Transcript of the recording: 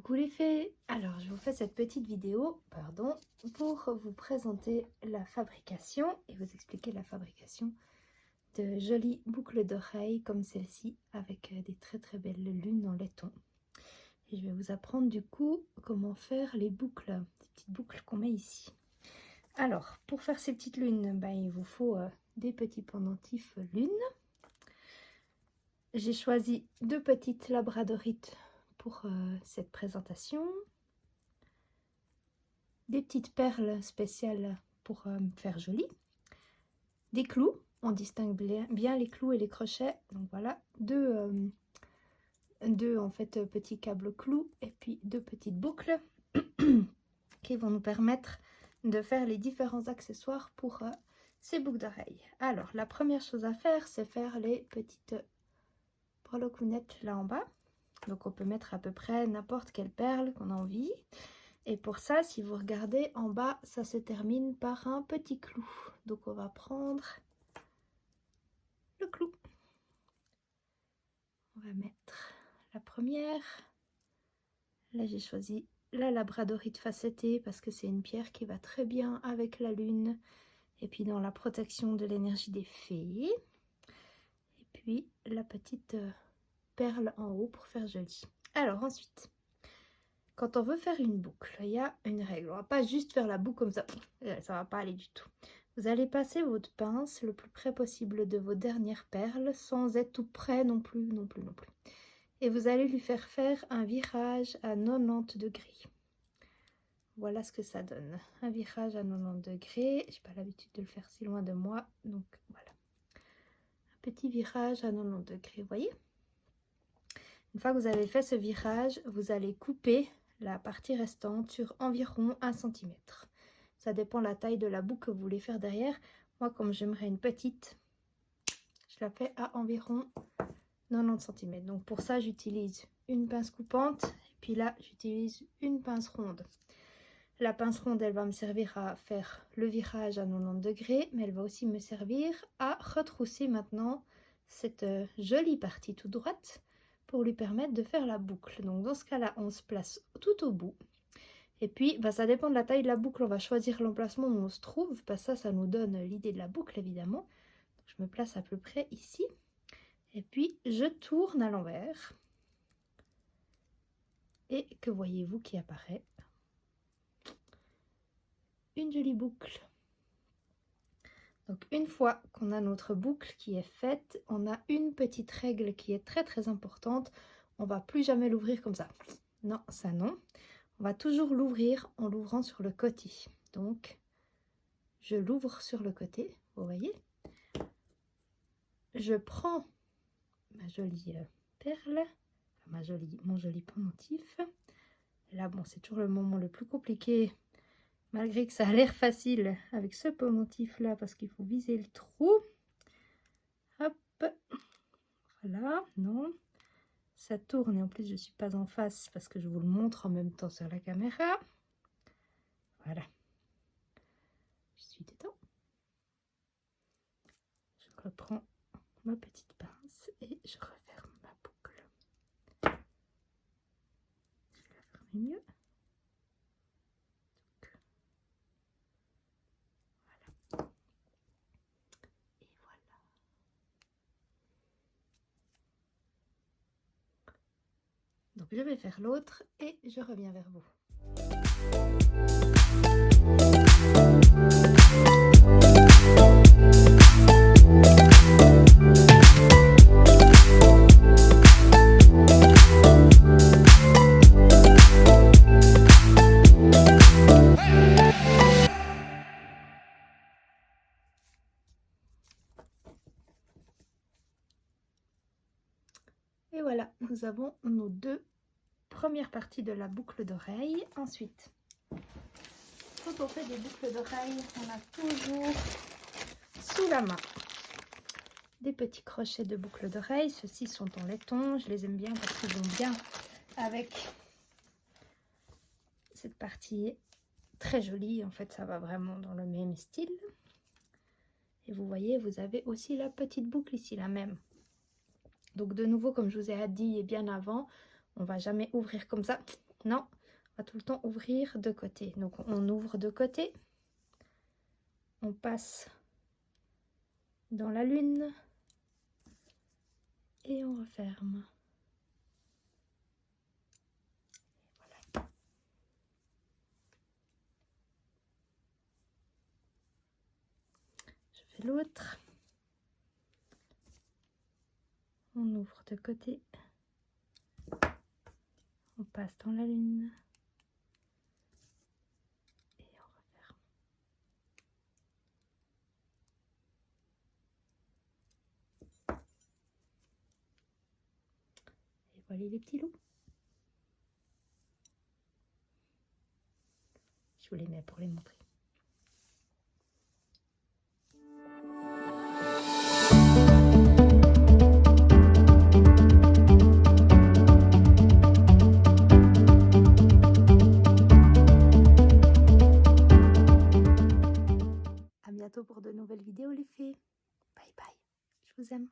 Coucou les fées! Alors je vous fais cette petite vidéo, pour vous présenter la fabrication et vous expliquer la fabrication de jolies boucles d'oreilles comme celle-ci avec des très belles lunes en laiton. Et je vais vous apprendre du coup comment faire les boucles, ces petites boucles qu'on met ici. Alors pour faire ces petites lunes, il vous faut des petits pendentifs lunes. J'ai choisi deux petites labradorites pour cette présentation, des petites perles spéciales pour faire joli, des clous, on distingue bien les clous et les crochets, donc voilà, deux en fait petits câbles clous et puis deux petites boucles qui vont nous permettre de faire les différents accessoires pour ces boucles d'oreilles. Alors la première chose à faire, c'est faire les petites breloquettes là en bas. Donc on peut mettre à peu près n'importe quelle perle qu'on a envie. Et pour ça, si vous regardez en bas, ça se termine par un petit clou. Donc on va prendre le clou. On va mettre la première. Là j'ai choisi la labradorite facettée parce que c'est une pierre qui va très bien avec la lune. Et puis dans la protection de l'énergie des fées. Et puis la petite perle en haut pour faire joli. Alors ensuite, quand on veut faire une boucle, il y a une règle. On va pas juste faire la boucle comme ça. Ça va pas aller du tout. Vous allez passer votre pince le plus près possible de vos dernières perles sans être tout près non plus. Et vous allez lui faire un virage à 90 degrés. Voilà ce que ça donne. Un virage à 90 degrés. J'ai pas l'habitude de le faire si loin de moi. Donc voilà. Un petit virage à 90 degrés. Vous voyez? Une fois que vous avez fait ce virage, vous allez couper la partie restante sur environ 1 cm. Ça dépend de la taille de la boucle que vous voulez faire derrière. Moi, comme j'aimerais une petite, je la fais à environ 90 cm. Donc pour ça, j'utilise une pince coupante. Et puis là, j'utilise une pince ronde. La pince ronde, elle va me servir à faire le virage à 90 degrés. Mais elle va aussi me servir à retrousser maintenant cette jolie partie toute droite pour lui permettre de faire la boucle. Donc dans ce cas-là, on se place tout au bout. Et puis, ça dépend de la taille de la boucle. On va choisir l'emplacement où on se trouve. Ça nous donne l'idée de la boucle, évidemment. Donc, je me place à peu près ici. Et puis, je tourne à l'envers. Et que voyez-vous qui apparaît? Une jolie boucle. Donc, une fois qu'on a notre boucle qui est faite, on a une petite règle qui est très importante. On va plus jamais l'ouvrir comme ça. Non, ça non. On va toujours l'ouvrir en l'ouvrant sur le côté. Donc, je l'ouvre sur le côté, vous voyez. Je prends ma jolie perle, mon joli pendentif. Et là, bon, c'est toujours le moment le plus compliqué, malgré que ça a l'air facile avec ce pendentif là, parce qu'il faut viser le trou. Hop, voilà, non. Ça tourne et en plus je suis pas en face parce que je vous le montre en même temps sur la caméra. Voilà. Je suis dedans. Je reprends ma petite pince et je referme ma boucle. Je vais la fermer mieux. Donc, voilà. Et voilà. Donc je vais faire l'autre et je reviens vers vous. Et voilà, nous avons nos deux premières parties de la boucle d'oreille. Ensuite, quand on fait des boucles d'oreilles, on a toujours sous la main des petits crochets de boucles d'oreilles. Ceux-ci sont en laiton, je les aime bien parce qu'ils vont bien avec cette partie très jolie. En fait, ça va vraiment dans le même style. Et vous voyez, vous avez aussi la petite boucle ici, la même. Donc de nouveau, comme je vous ai dit bien avant, on va jamais ouvrir comme ça. maintenant, on va tout le temps ouvrir de côté. Donc on ouvre de côté, on passe dans la lune et on referme. Voilà. Je fais l'autre. On ouvre de côté, on passe dans la lune et on referme. Et voilà les petits loups. Je vous les mets pour les montrer. À bientôt pour de nouvelles vidéos les filles. Bye bye. Je vous aime.